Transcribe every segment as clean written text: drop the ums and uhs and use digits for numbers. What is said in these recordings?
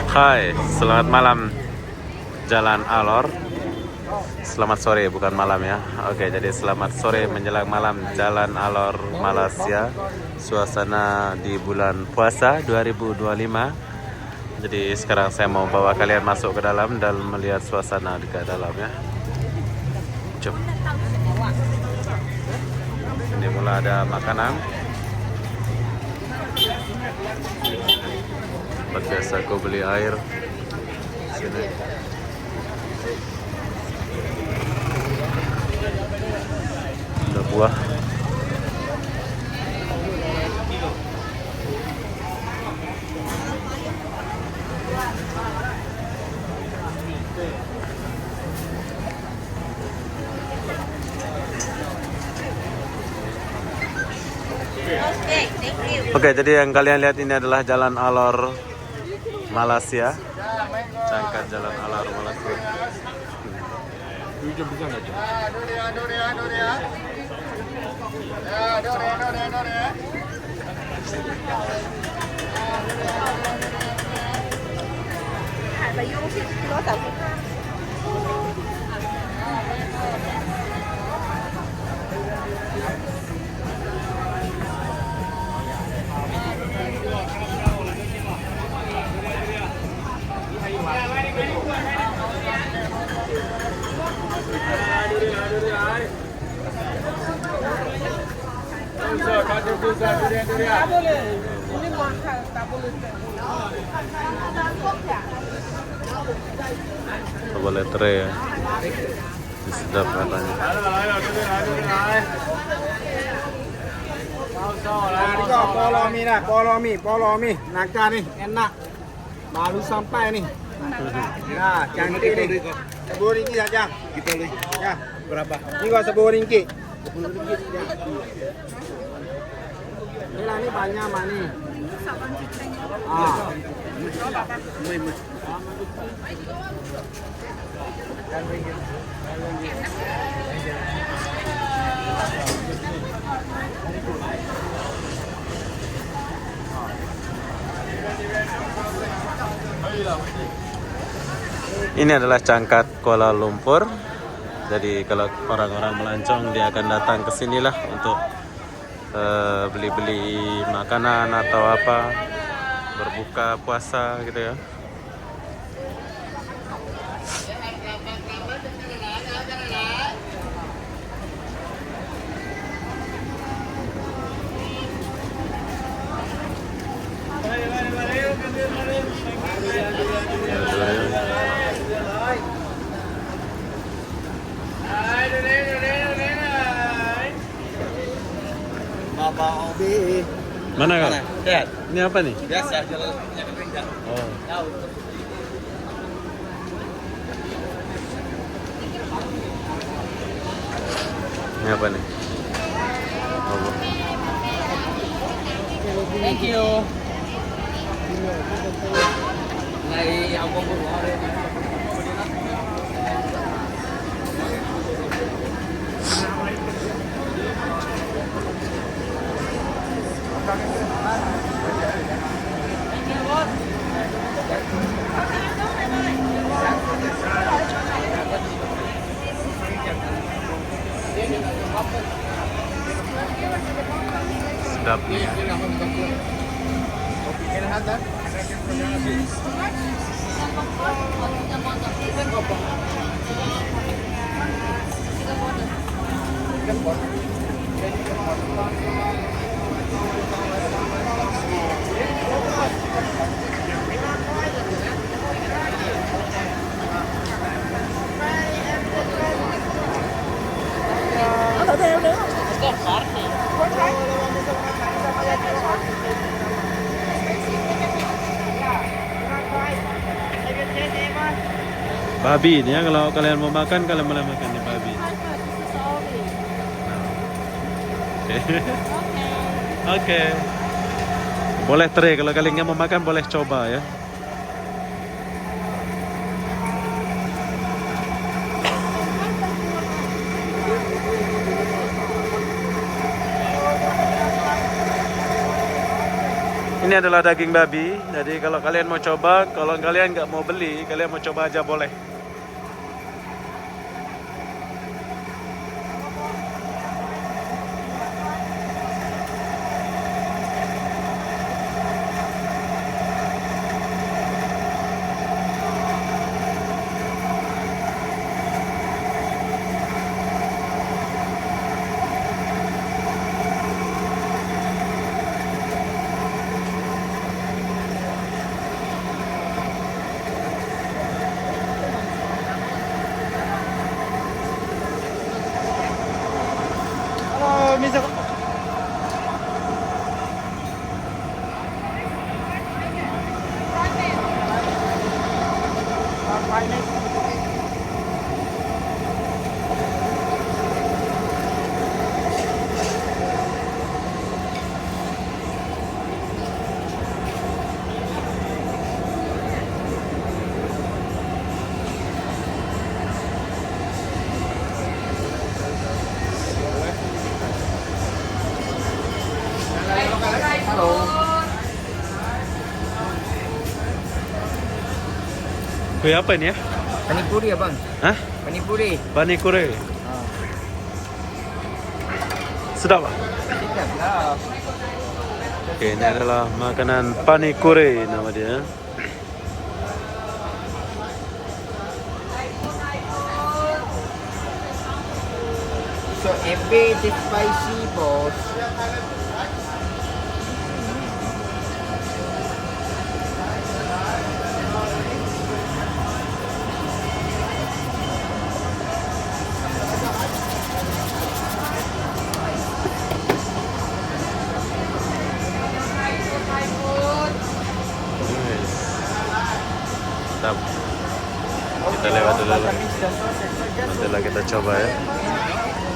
Hai, selamat malam Jalan Alor. Selamat sore, bukan malam ya. Oke, jadi selamat sore menjelang malam Jalan Alor Malaysia. Suasana di bulan puasa 2025. Jadi sekarang saya mau bawa kalian masuk ke dalam dan melihat suasana di dalam ya. Jom. Ini mulai ada makanan. Biasa aku beli air sini. Ada buah. Oke, jadi yang kalian lihat ini adalah Jalan Alor Malaysia. Cangkat Jalan Alor Malaysia. Boleh tray ya. Sedap katanya. Nah, polo mie, naga nih, enak. Baru sampai nih. Nah, cantik nih. 10 ringgit aja. Kita beli. Ya, berapa? Ini gua 10 ringgit. 10 ringgit ya. Ini banyak mani. Ah. Ini adalah Cangkat Kuala Lumpur. Jadi kalau orang-orang melancong dia akan datang ke sinilah untuk beli-beli makanan atau apa, berbuka puasa gitu ya. Mana kak? Ini apa nih? Biasa jalan kering. Oh. Ini apa nih? Oh. Thank you. Này ông con vừa đây. Sedap nih ya. Babi ini ya, kalau kalian mau makan, kalian boleh makan di babi. Oke. Boleh tray, kalau kalian nggak mau makan boleh coba ya. Ini adalah daging babi. Jadi kalau kalian mau coba, kalau kalian nggak mau beli, kalian mau coba aja boleh. Halo, Mister. Kue apa ini ya? Panipuri abang. Hah? Panipuri. Panikure. Sedap lah. Sedap lah. Oke, ini adalah makanan panikure nama dia. So a bit spicy, boss. Nice. Sedap. Kita lewat dulu lah. Nantilah kita coba ya. Kita lewat dulu.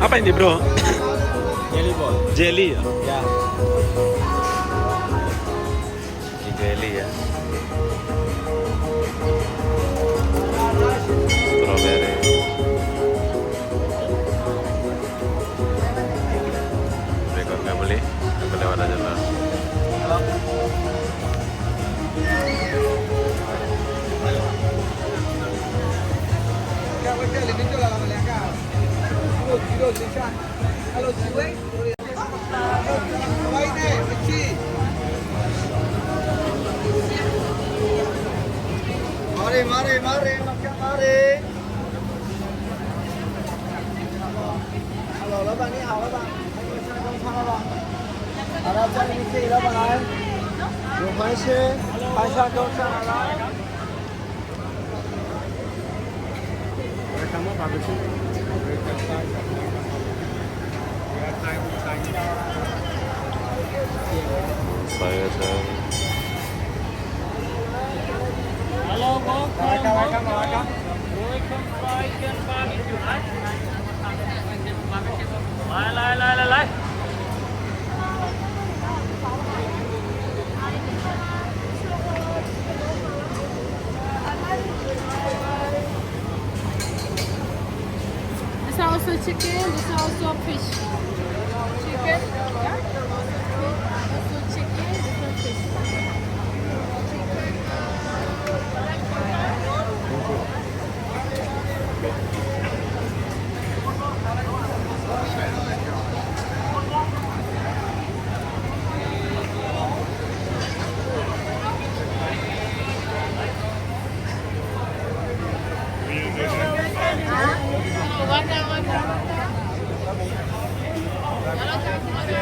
Apa ini bro? Jelly ball. Jelly ya? Ya. Ini jelly ya. Strawberry. Mereka nggak beli, kita lewat aja lah. Mari, makan mari. Halo, bang, ni hao bang. Ada apa ni sih, bang? 有关系，拍下都上来了。Kamu bagus sih. Saya Hello, welcome. Welcome. Welcome, Friken Barbecue. Lại. This is also chicken, this is also fish. Chicken, yeah? Also chicken, this is fish. One.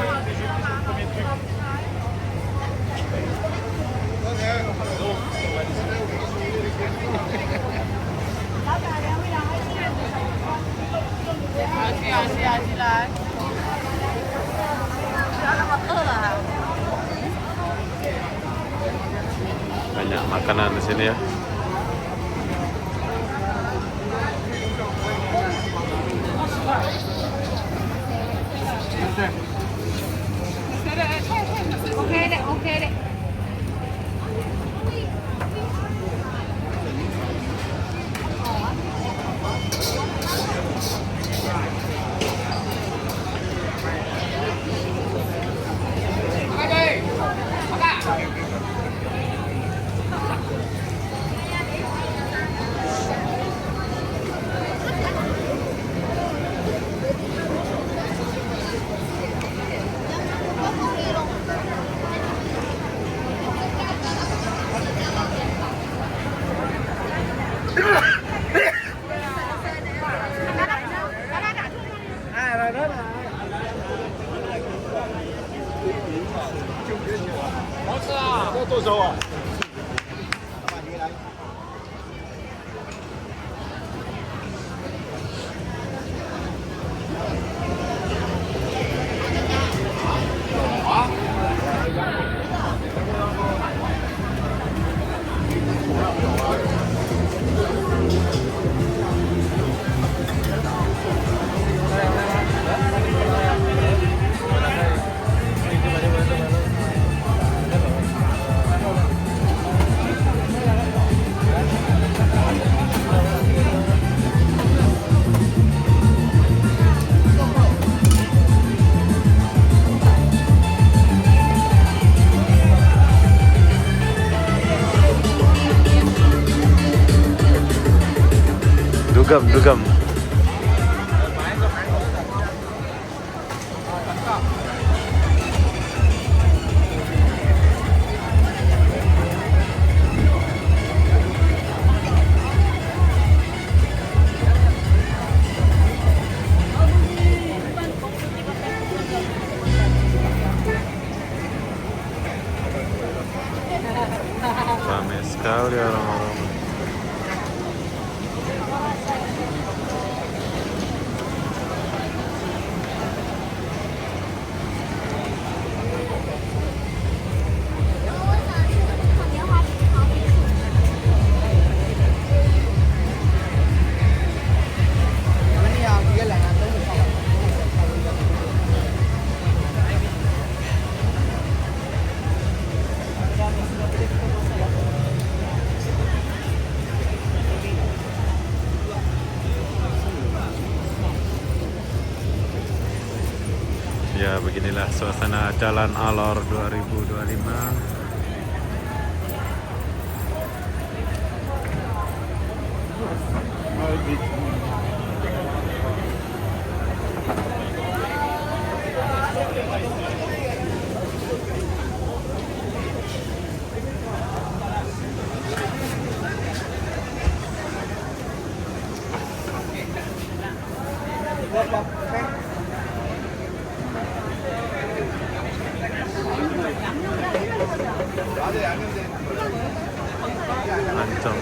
makanan di sini ya. Oke deh, oke deh. Dugem, dugem. Ramai sekali orang-orang. Ya, beginilah suasana Jalan Alor 2025. Ancang.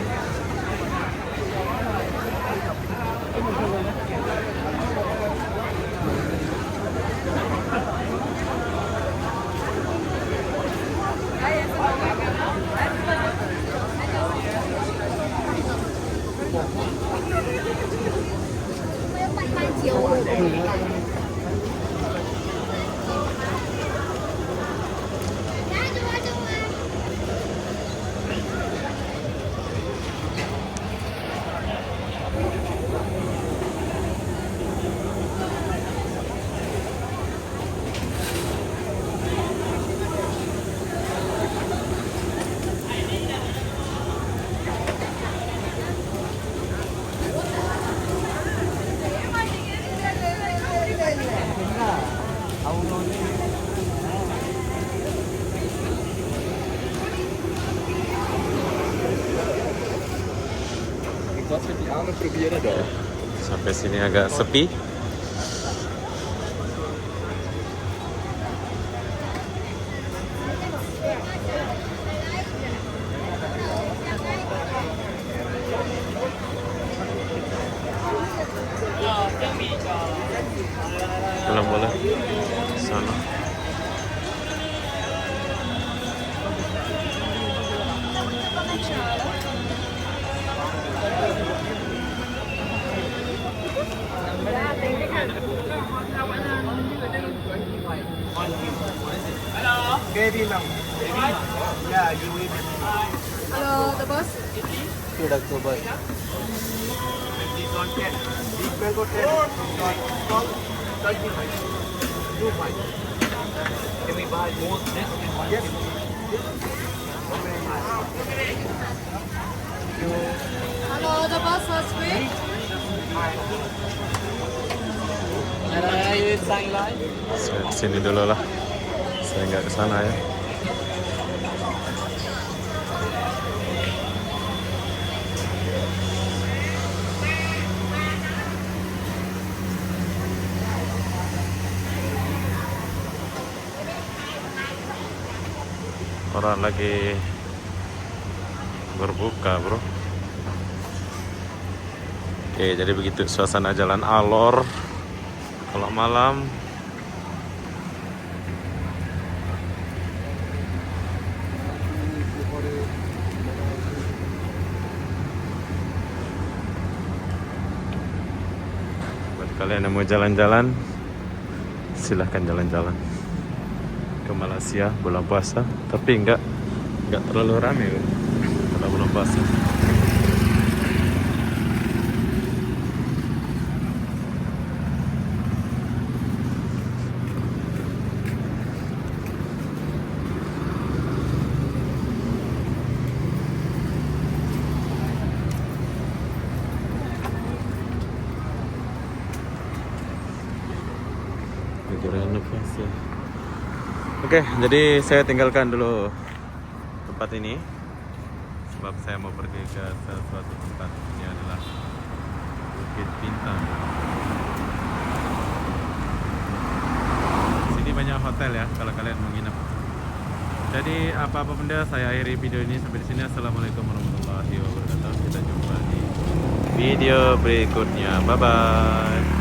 Sampai sini agak sepi. Belum boleh sana. ready now. Yeah, you ready. Hello, the boss. This on 10. This mango 10. This on 25. 25. Can we buy both this and one? Yes. Hello, the boss was sweet. Are you inside line? Saya kesini dulu lah. Saya nggak ke sana ya. Orang lagi berbuka, bro. Oke, jadi begitu suasana Jalan Alor kalau malam. Buat kalian yang mau jalan-jalan, silahkan jalan-jalan ke Malaysia bulan puasa, tapi nggak terlalu ramai kalau bulan puasa. Renovasi. Oke, jadi saya tinggalkan dulu tempat ini sebab saya mau pergi ke sesuatu tempat. Ini adalah Bukit Bintang. Sini banyak hotel ya kalau kalian mau nginep. Jadi apa-apa benda saya akhiri video ini sampai di sini. Assalamualaikum warahmatullahi wabarakatuh. Kita jumpa di video berikutnya. Bye bye.